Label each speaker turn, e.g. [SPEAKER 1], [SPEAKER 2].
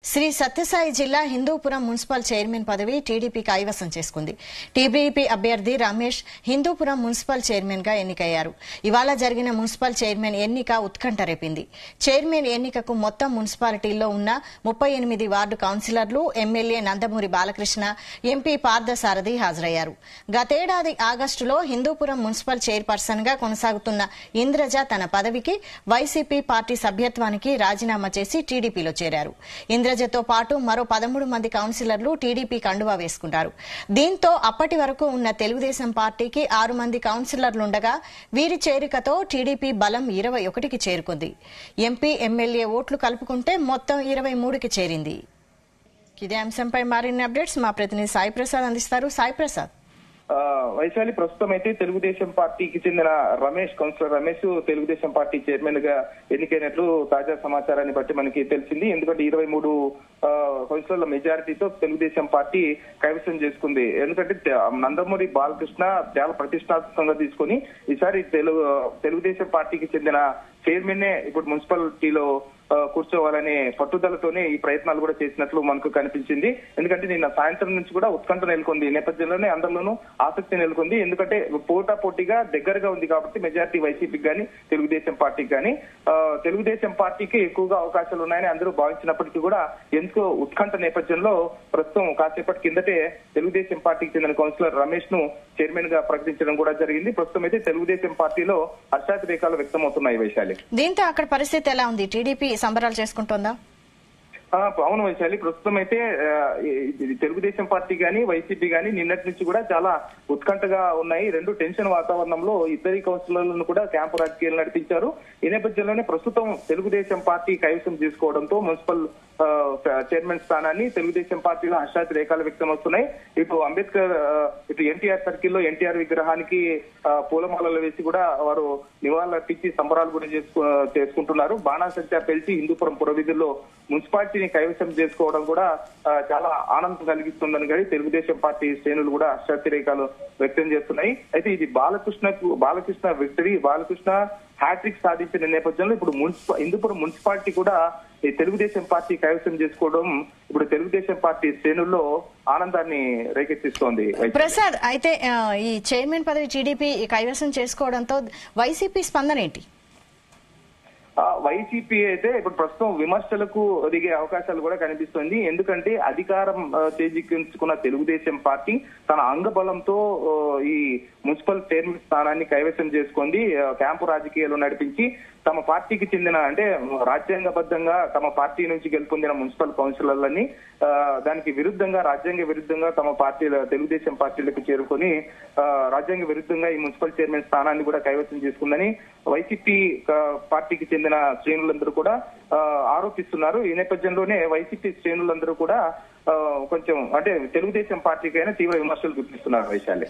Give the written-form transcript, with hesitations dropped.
[SPEAKER 1] శ్రీ సత్యసాయి జిల్లా Hindupuram municipal chairman పదవి TDP కైవసం చేసుకుంది. టీడీపీ అభ్యర్థి రమేష్ హిందూపురం మున్సిపల్ చైర్మన్ గా ఎన్నికయ్యారు. ఇవాళ జరిగిన మున్సిపల్ చైర్మన్ ఎన్నిక ఉత్కంఠ రేపింది. చైర్మన్ ఎన్నికకు మొత్తం మున్సిపాలిటీల్లో ఉన్న 38 వార్డు కౌన్సిలర్లు, ఎమ్మెల్యే నందమూరి బాలకృష్ణ, ఎంపీ పార్థసారథి హాజరయ్యారు. గతేడాది ఆగస్టులో హిందూపురం మున్సిపల్ చైర్పర్సన్ గా కొనసాగుతున్న ఇంద్రజ తన పదవికి వైసీపీ పార్టీ సభ్యత్వానికి రాజీనామా చేసి టీడీపీలో చేరారు. ఇంద్రజతో పాటు మరో 13 మంది కౌన్సిలర్లు టీడీపీ కండువా వేసుకుంటారు. దీంతో అప్పటి వరకు ఉన్న తెలుగుదేశం పార్టీకి 6 మంది కౌన్సిలర్లుండగా వీరి చేరికతో టీడీపీ బలం 21కి చేరుకుంది. ఎంపీ, ఎమ్మెల్యే ఓట్లు కలుపుకుంటే మొత్తం 23కి చేరింది. ఇదే అంశంపై మరిన్ని అప్డేట్స్ మా ప్రతినిధి సాయి ప్రసాద్ అందిస్తారు. సాయి ప్రసాద్.
[SPEAKER 2] వైశాలి, ప్రస్తుతం అయితే తెలుగుదేశం పార్టీకి చెందిన councillor Ramesh Telugu Desam party chairman గా ఎన్నికైనట్లు తాజా సమాచారాన్ని బట్టి మనకి తెలిసింది. ఎందుకంటే 23 కౌన్సిలర్ల మెజారిటీతో తెలుగుదేశం పార్టీ కైవసం చేసుకుంది. ఎందుకంటే నందమూరి బాలకృష్ణ చాలా ప్రతిష్టాత్మకంగా తీసుకుని ఈసారి తెలుగుదేశం పార్టీకి చెందిన చైర్మన్ ఇప్పుడు మున్సిపాలిటీలో కూర్చోవాలనే పట్టుదలతోనే ఈ ప్రయత్నాలు కూడా చేసినట్లు మనకు కనిపించింది. ఎందుకంటే నిన్న సాయంత్రం నుంచి కూడా ఉత్కంఠ నెలకొంది. ఈ నేపథ్యంలోనే అందరిలోనూ ఆసక్తి నెలకొంది. ఎందుకంటే పోటాపోటీగా దగ్గరగా ఉంది కాబట్టి మెజారిటీ వైసీపీకి కానీ తెలుగుదేశం పార్టీకి కానీ తెలుగుదేశం పార్టీకి ఎక్కువగా అవకాశాలు ఉన్నాయని అందరూ భావించినప్పటికీ కూడా ఎందుకో ఉత్కంఠ నేపథ్యంలో ప్రస్తుతం కాసేపటి కిందటే తెలుగుదేశం పార్టీకి చెందిన కౌన్సిలర్ రమేష్ ను చైర్మన్ గా ప్రకటించడం కూడా జరిగింది. ప్రస్తుతం అయితే తెలుగుదేశం పార్టీలో హర్షాతిరేకాలు వ్యక్తమవుతున్నాయి. వైశాలి,
[SPEAKER 1] దీంతో అక్కడ పరిస్థితి ఎలా ఉంది? టీడీపీ సంబరాలు చేసుకుంటోందా?
[SPEAKER 2] అవును వైశాలి, ప్రస్తుతం అయితే తెలుగుదేశం పార్టీ గాని వైసీపీ గాని నిన్నటి నుంచి కూడా చాలా ఉత్కంఠగా ఉన్నాయి. రెండు టెన్షన్ వాతావరణంలో ఇద్దరి కౌన్సిలర్లను కూడా క్యాంపు రాజకీయాలు నడిపించారు. ఈ నేపథ్యంలోనే ప్రస్తుతం తెలుగుదేశం పార్టీ కైవసం చేసుకోవడంతో మున్సిపల్ చైర్మన్ స్థానాన్ని తెలుగుదేశం పార్టీలో హర్షాతిరేకాలు వ్యక్తం అవుతున్నాయి. ఇటు ఎన్టీఆర్ సర్కిల్లో ఎన్టీఆర్ విగ్రహానికి పూలమాలలు వేసి కూడా వారు నివాళులర్పించి సంబరాలు కూడా చేసుకుంటున్నారు. బాణాసంచా పేల్చి హిందూపురం పురవీధుల్లో మున్సిపాలిటీని కైవసం చేసుకోవడం కూడా చాలా ఆనందం కలిగిస్తుందని కానీ తెలుగుదేశం పార్టీ శ్రేణులు కూడా హర్షాతిరేకాలు వ్యక్తం చేస్తున్నాయి. అయితే ఇది బాలకృష్ణ విక్టరీ, బాలకృష్ణ హ్యాట్రిక్ సాధించిన నేపథ్యంలో ఇప్పుడు హిందూపురం మున్సిపాలిటీ కూడా ఈ తెలుగుదేశం పార్టీ కైవసం చేసుకోవడం ఇప్పుడు తెలుగుదేశం పార్టీ శ్రేణుల్లో ఆనందాన్ని రేకెత్తిస్తోంది.
[SPEAKER 1] ప్రసాద్, అయితే ఈ చైర్మన్ పదవి టీడీపీ కైవసం చేసుకోవడంతో వైసీపీ స్పందన ఏంటి?
[SPEAKER 2] వైసీపీ అయితే ఇప్పుడు ప్రస్తుతం విమర్శలకు దిగే అవకాశాలు కూడా కనిపిస్తుంది. ఎందుకంటే అధికారం చేజిక్కించుకున్న తెలుగుదేశం పార్టీ తన అంగబలంతో ఈ మున్సిపల్ చైర్మన్ స్థానాన్ని కైవసం చేసుకుంది. క్యాంపు రాజకీయాలు నడిపించి తమ పార్టీకి చెందిన అంటే రాజ్యాంగబద్ధంగా తమ పార్టీ నుంచి గెలుపొందిన మున్సిపల్ కౌన్సిలర్లని దానికి విరుద్ధంగా రాజ్యాంగ విరుద్ధంగా తమ పార్టీల తెలుగుదేశం పార్టీలకు చేరుకొని రాజ్యాంగ విరుద్ధంగా ఈ మున్సిపల్ చైర్మన్ స్థానాన్ని కూడా కైవసం చేసుకుందని వైసీపీ పార్టీకి చెందిన శ్రేణులందరూ కూడా ఆరోపిస్తున్నారు. ఈ నేపథ్యంలోనే వైసీపీ శ్రేణులందరూ కూడా కొంచెం అంటే తెలుగుదేశం పార్టీకైనా తీవ్ర విమర్శలు గుర్తిస్తున్నారు. వైశాలి.